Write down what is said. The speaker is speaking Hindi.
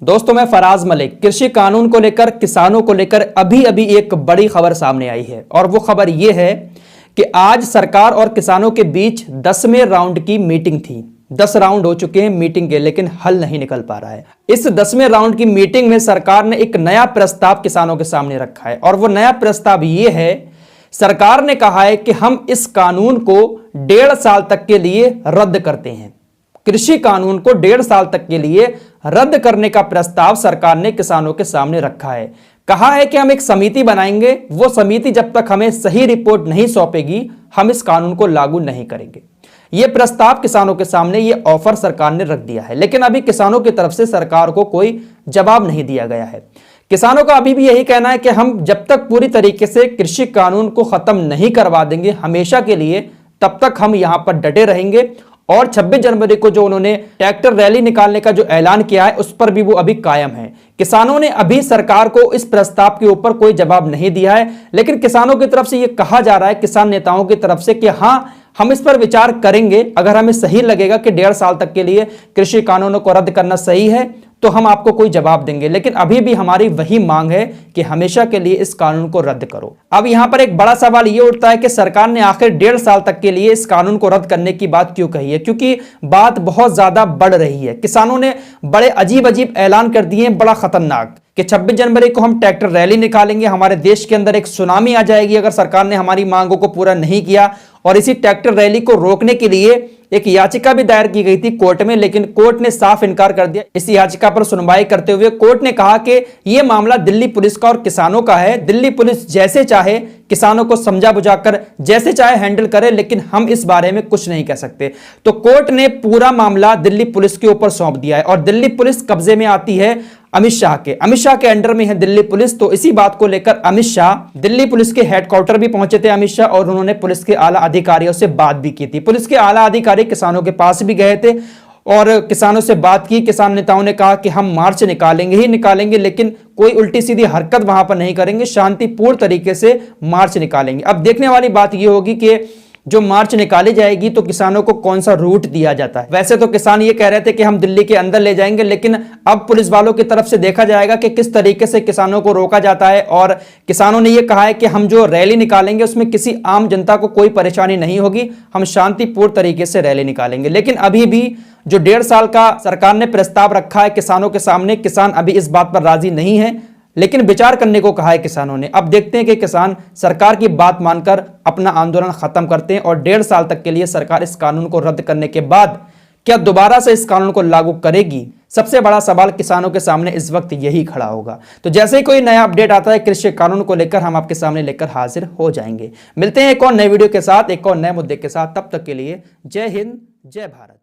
दोस्तों मैं फराज मलिक। कृषि कानून को लेकर, किसानों को लेकर अभी अभी एक बड़ी खबर सामने आई है और वो खबर ये है कि आज सरकार और किसानों के बीच 10वें राउंड की मीटिंग थी। 10 राउंड हो चुके हैं मीटिंग के, लेकिन हल नहीं निकल पा रहा है। इस 10वें राउंड की मीटिंग में सरकार ने एक नया प्रस्ताव किसानों के सामने रखा है और वो नया प्रस्ताव ये है, सरकार ने कहा है कि हम इस कानून को 1.5 साल तक के लिए रद्द करते हैं। कृषि कानून को 1.5 साल तक के लिए रद्द करने का प्रस्ताव सरकार ने किसानों के सामने रखा है। कहा है कि हम एक समिति बनाएंगे, वो समिति जब तक हमें सही रिपोर्ट नहीं सौंपेगी हम इस कानून को लागू नहीं करेंगे। यह प्रस्ताव किसानों के सामने, यह ऑफर सरकार ने रख दिया है, लेकिन अभी किसानों की तरफ से सरकार को कोई जवाब नहीं दिया गया है। किसानों का अभी भी यही कहना है कि हम जब तक पूरी तरीके से कृषि कानून को खत्म नहीं करवा देंगे हमेशा के लिए, तब तक हम यहां पर डटे रहेंगे। और 26 जनवरी को जो उन्होंने ट्रैक्टर रैली निकालने का जो ऐलान किया है उस पर भी वो अभी कायम है। किसानों ने अभी सरकार को इस प्रस्ताव के ऊपर कोई जवाब नहीं दिया है, लेकिन किसानों की तरफ से यह कहा जा रहा है, किसान नेताओं की तरफ से, कि हां हम इस पर विचार करेंगे। अगर हमें सही लगेगा कि 1.5 साल तक के लिए कृषि कानूनों को रद्द करना सही है तो हम आपको कोई जवाब देंगे, लेकिन अभी भी हमारी वही मांग है कि हमेशा के लिए इस कानून को रद्द करो। अब यहां पर एक बड़ा सवाल यह उठता है कि सरकार ने आखिर 1.5 साल तक के लिए इस कानून को रद्द करने की बात क्यों कही है, क्योंकि बात बहुत ज्यादा बढ़ रही है। किसानों ने बड़े अजीब अजीब ऐलान कर दिए हैं, बड़ा खतरनाक, कि 26 जनवरी को हम ट्रैक्टर रैली निकालेंगे, हमारे देश के अंदर एक सुनामी आ जाएगी अगर सरकार ने हमारी मांगों को पूरा नहीं किया। और इसी ट्रैक्टर रैली को रोकने के लिए एक याचिका भी दायर की गई थी कोर्ट में, लेकिन कोर्ट ने साफ इनकार कर दिया। इस याचिका पर सुनवाई करते हुए कोर्ट ने कहा कि यह मामला दिल्ली पुलिस का और किसानों का है। दिल्ली पुलिस जैसे चाहे किसानों को समझा बुझाकर जैसे चाहे हैंडल करे, लेकिन हम इस बारे में कुछ नहीं कह सकते। तो कोर्ट ने पूरा मामला दिल्ली पुलिस के ऊपर सौंप दिया है और दिल्ली पुलिस कब्जे में आती है अमित शाह के अंडर में है दिल्ली पुलिस। तो इसी बात को लेकर अमित शाह दिल्ली पुलिस के हेडक्वार्टर भी पहुंचे थे अमित शाह, और उन्होंने पुलिस के आला अधिकारियों से बात भी की थी। पुलिस के आला अधिकारी किसानों के पास भी गए थे और किसानों से बात की। किसान नेताओं ने कहा कि हम मार्च निकालेंगे ही निकालेंगे, लेकिन कोई उल्टी सीधी हरकत वहां पर नहीं करेंगे, शांतिपूर्ण तरीके से मार्च निकालेंगे। अब देखने वाली बात यह होगी कि जो मार्च निकाली जाएगी तो किसानों को कौन सा रूट दिया जाता है। वैसे तो किसान ये कह रहे थे कि हम दिल्ली के अंदर ले जाएंगे, लेकिन अब पुलिस वालों की तरफ से देखा जाएगा कि किस तरीके से किसानों को रोका जाता है। और किसानों ने यह कहा है कि हम जो रैली निकालेंगे उसमें किसी आम जनता को कोई परेशानी नहीं होगी, हम शांतिपूर्ण तरीके से रैली निकालेंगे। लेकिन अभी भी जो 1.5 साल का सरकार ने प्रस्ताव रखा है किसानों के सामने, किसान अभी इस बात पर राजी नहीं है, लेकिन विचार करने को कहा है किसानों ने। अब देखते हैं कि किसान सरकार की बात मानकर अपना आंदोलन खत्म करते हैं और 1.5 साल तक के लिए सरकार इस कानून को रद्द करने के बाद क्या दोबारा से इस कानून को लागू करेगी। सबसे बड़ा सवाल किसानों के सामने इस वक्त यही खड़ा होगा। तो जैसे ही कोई नया अपडेट आता है कृषि कानून को लेकर, हम आपके सामने लेकर हाजिर हो जाएंगे। मिलते हैं एक और नए वीडियो के साथ, एक और नए मुद्दे के साथ। तब तक के लिए जय हिंद, जय भारत।